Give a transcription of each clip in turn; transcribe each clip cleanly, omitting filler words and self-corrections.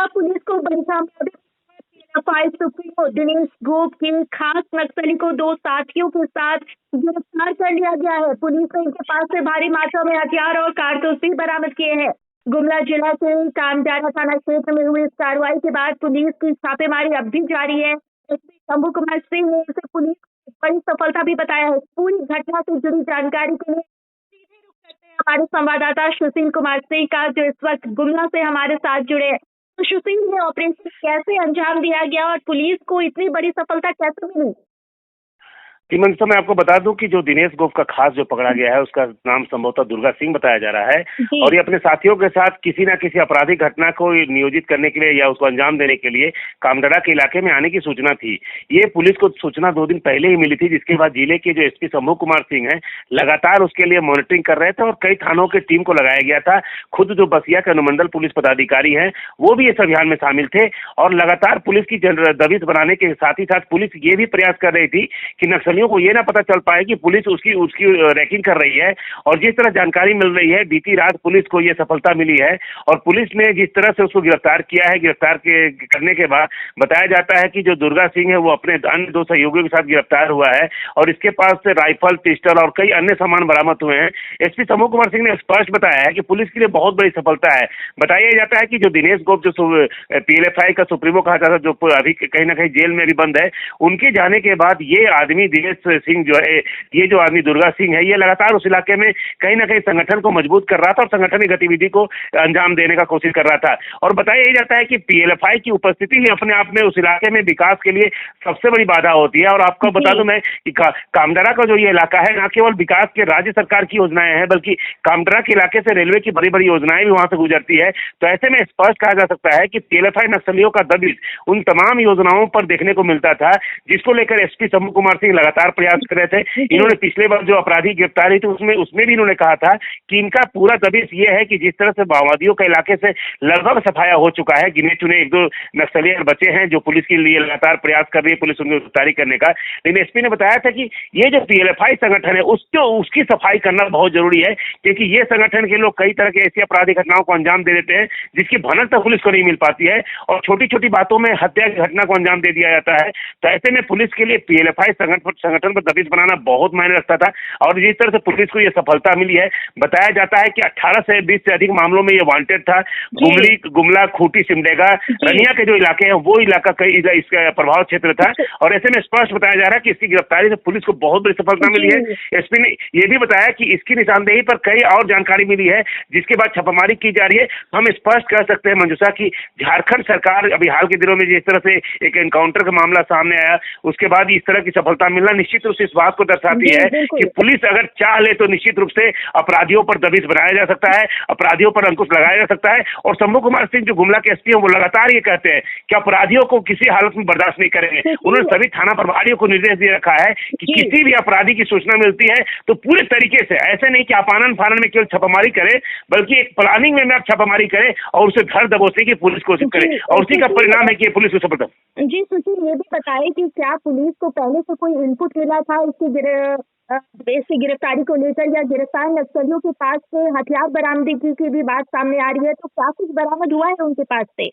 Police को बड़ी कामयाबी पीएलएफआई सुप्रीमो दिनेश गोप के खास नक्सली को 2 साथियों के साथ गिरफ्तार कर लिया गया है। पुलिस ने इनके पास से भारी मात्रा में हथियार और कारतूस भी बरामद किए हैं। गुमला जिला के कामजारा थाना क्षेत्र में हुई इस कार्रवाई के बाद पुलिस की छापेमारी अब भी जारी है। एसपी शंभू कुमार सिंह ने इसे पुलिस की बड़ी सफलता भी बताया है। पूरी घटना से जुड़ी जानकारी के लिए सीधे रुख करते हैं हमारे संवाददाता सुशील कुमार सिंह का, जो इस वक्त गुमला से हमारे साथ जुड़े हैं। तो सुशील, ये ऑपरेशन कैसे अंजाम दिया गया और पुलिस को इतनी बड़ी सफलता कैसे मिली? जी मंजूषा, मैं आपको बता दूं कि जो दिनेश गोप का खास जो पकड़ा गया है उसका नाम संभवतः दुर्गा सिंह बताया जा रहा है और ये अपने साथियों के साथ किसी न किसी आपराधिक घटना को नियोजित करने के लिए या उसको अंजाम देने के लिए कामडरा के इलाके में आने की सूचना थी। ये पुलिस को सूचना 2 दिन पहले ही मिली थी, जिसके बाद जिले के जो एसपी शंभू कुमार सिंह है लगातार उसके लिए मॉनिटरिंग कर रहे थे और कई थानों की टीम को लगाया गया था। खुद जो बसिया के अनुमंडल पुलिस पदाधिकारी है वो भी इस अभियान में शामिल थे और लगातार पुलिस की दबिश बनाने के साथ ही साथ पुलिस ये भी प्रयास कर रही थी कि नक्सलियों को ये ना पता चल पाए कि पुलिस उसकी रैकिंग कर रही है। और जिस तरह जानकारी मिल रही है, बीती रात पुलिस को ये सफलता मिली है और पुलिस ने जिस तरह से उसको गिरफ्तार किया है, करने के बाद बताया जाता है कि जो दुर्गा सिंह है वो अपने अन्य 2 सहयोगियों के साथ गिरफ्तार हुआ है और इसके पास से राइफल, पिस्टल और कई अन्य सामान बरामद हुए हैं। एसपी शंभू कुमार सिंह ने स्पष्ट बताया है कि पुलिस के लिए बहुत बड़ी सफलता है। बताया जाता है कि जो दिनेश गोप जो पीएलएफआई का सुप्रीमो कहा जाता है, जो अभी कहीं ना कहीं जेल में भी बंद है, उनके जाने के बाद ये आदमी दिनेश सिंह जो है, ये जो आदमी दुर्गा सिंह है, ये लगातार उस इलाके में कहीं ना कहीं संगठन को मजबूत कर रहा था और संगठन की गतिविधि को अंजाम देने का कोशिश कर रहा था। और बताया जाता है कि पीएलएफआई की उपस्थिति ही अपने आप में उस इलाके में विकास के लिए सबसे बड़ी बाधा होती है। और आपको बता दूं मैं कि कामडरा का जो ये इलाका है, न केवल विकास के राज्य सरकार की योजनाएं हैं बल्कि कामडरा के इलाके से रेलवे की बड़ी बड़ी योजनाएं भी वहां से गुजरती है। तो ऐसे में स्पष्ट कहा जा सकता है कि पीएलएफआई नक्सलियों का दबिश उन तमाम योजनाओं पर देखने को मिलता था, जिसको लेकर एसपी शंभू कुमार सिंह लगातार प्रयास कर रहे थे। इन्होंने पिछले बार जो अपराधी गिरफ्तारी थी उसमें भी इन्होंने कहा था कि इनका पूरा दबिश ये है कि जिस तरह से माओवादियों के इलाके से लगभग सफाया हो चुका है, गिने चुने 1-2 नक्सली बचे हैं जो पुलिस के लिए लगातार प्रयास कर रही है पुलिस उनकी गिरफ्तारी करने का। लेकिन एसपी ने बताया था कि ये जो पीएलएफआई संगठन है उसकी सफाई करना बहुत जरूरी है, क्योंकि ये संगठन के लोग कई तरह के ऐसी आपराधिक घटनाओं को अंजाम दे देते हैं जिसकी भनक तक पुलिस को नहीं मिल पाती है और छोटी छोटी बातों में हत्या की घटना को अंजाम दे दिया जाता है। तो ऐसे में पुलिस के लिए पीएलएफआई संगठन पर दबिश बनाना बहुत मायने रखता था और जिस तरह से पुलिस को यह सफलता मिली है, बताया जाता है कि 18 से 20 से अधिक मामलों में ये वांटेड था। गुमला, खूंटी, सिमडेगा, रनिया के जो इलाके हैं वो इलाका कई इसका प्रभाव क्षेत्र था और ऐसे में स्पष्ट बताया जा रहा है कि इसकी गिरफ्तारी से पुलिस को बहुत बड़ी सफलता मिली है। एसपी ने यह भी बताया कि इसकी निशानदेही पर कई और जानकारी मिली है जिसके बाद छापामारी की जा रही है। हम स्पष्ट कर सकते हैं मंजूषा की झारखंड सरकार अभी हाल के दिनों में जिस तरह से एक एनकाउंटर का मामला सामने आया, उसके बाद इस तरह की सफलता मिलना निश्चित रूप से इस बात को दर्शाती है कि पुलिस अगर चाह ले तो निश्चित रूप से अपराधियों पर दबिश बनाया जा सकता है, अपराधियों पर अंकुश लगाया जा सकता है। और शंभू कुमार सिंह जो गुमला के एसपी हैं वो लगातार ये कहते हैं कि अपराधियों को किसी हालत में बर्दाश्त नहीं करेंगे। उन्होंने सभी थाना प्रभारियों को निर्देश दे रखा है कि किसी भी अपराधी की सूचना मिलती है तो पूरे तरीके से, ऐसे नहीं कि आप आनन फानन में केवल छापामारी करें, बल्कि एक प्लानिंग में आप छापामारी करें और उसे धर दबोचने की पुलिस कोशिश करे और उसी का परिणाम है कि पुलिस को सफलता। जी सुशील, ये भी बताइए कि क्या पुलिस को पहले से कोई इनपुट मिला था इसकी गिरफ्तारी को लेकर या गिरफ्तार नक्सलियों के पास से हथियार बरामदगी की भी बात सामने आ रही है, तो क्या कुछ बरामद हुआ है उनके पास से?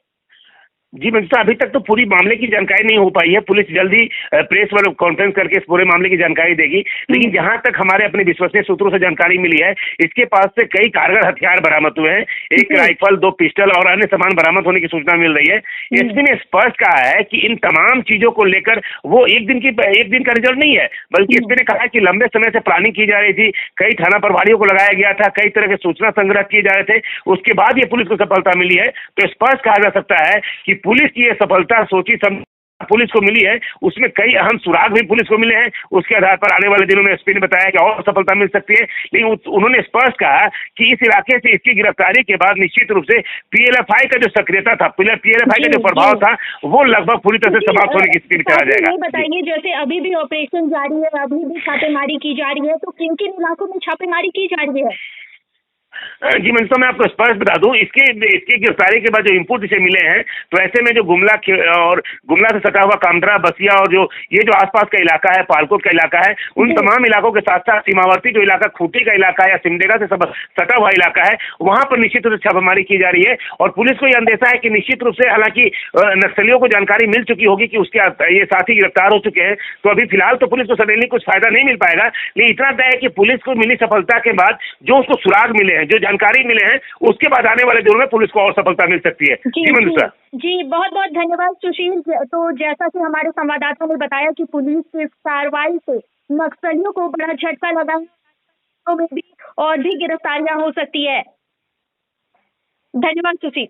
जी मंजूषा, अभी तक तो पूरी मामले की जानकारी नहीं हो पाई है। पुलिस जल्दी प्रेस वाले कॉन्फ्रेंस करके इस पूरे मामले की जानकारी देगी, लेकिन जहां तक हमारे अपने विश्वसनीय सूत्रों से जानकारी मिली है, इसके पास से कई कारगर हथियार बरामद हुए हैं। 1 राइफल, 2 पिस्टल और अन्य सामान बरामद होने की सूचना मिल रही है। एसपी ने स्पष्ट कहा है कि इन तमाम चीजों को लेकर वो एक दिन का रिजल्ट नहीं है, बल्कि एसपी ने कहा कि लंबे समय से प्लानिंग की जा रही थी, कई थाना प्रभारियों को लगाया गया था, कई तरह के सूचना संग्रह किए जा रहे थे, उसके बाद ये पुलिस को सफलता मिली है। तो स्पष्ट कहा जा सकता है कि पुलिस की यह सफलता सोची समझी पुलिस को मिली है, उसमें कई अहम सुराग भी पुलिस को मिले हैं। उसके आधार पर आने वाले दिनों में एसपी ने बताया कि और सफलता मिल सकती है। लेकिन उन्होंने स्पष्ट कहा कि इस इलाके से इसकी गिरफ्तारी के बाद निश्चित रूप से पीएलएफआई का जो सक्रियता था, पीएलएफआई का जो प्रभाव था, वो लगभग पूरी तरह से समाप्त होने की स्थिति में चला जाएगा। बताइए, जैसे अभी भी ऑपरेशन जारी है, अभी भी छापेमारी की जा रही है, तो किन किन इलाकों में छापेमारी की जा रही है? जी मंसूर, मैं आपको स्पष्ट बता दूं, इसकी गिरफ्तारी के बाद जो इनपुट इसे मिले हैं, तो ऐसे में जो गुमला से सटा हुआ कामदरा, बसिया और ये जो आसपास का इलाका है, पालकोट का इलाका है, उन तमाम इलाकों के साथ साथ सीमावर्ती जो इलाका खूंटी का इलाका है या सिमडेगा से सटा हुआ इलाका है, वहां पर निश्चित रूप से छापेमारी की जा रही है। और पुलिस को यह अंदेशा है कि निश्चित रूप से, हालांकि नक्सलियों को जानकारी मिल चुकी होगी कि उसके ये साथी गिरफ्तार हो चुके हैं, तो अभी फिलहाल तो पुलिस को सडनली कुछ फायदा नहीं मिल पाएगा, लेकिन इतना तय है कि पुलिस को मिली सफलता के बाद जो उसको सुराग मिले हैं, जो जानकारी मिले हैं, उसके बाद आने वाले दिनों में पुलिस को और सफलता मिल सकती है। जी मंजूषा जी, बहुत बहुत धन्यवाद सुशील। तो जैसा कि हमारे संवाददाता ने बताया कि पुलिस की इस कार्रवाई से नक्सलियों को बड़ा झटका लगा है, में भी और भी गिरफ्तारियां हो सकती है। धन्यवाद सुशील।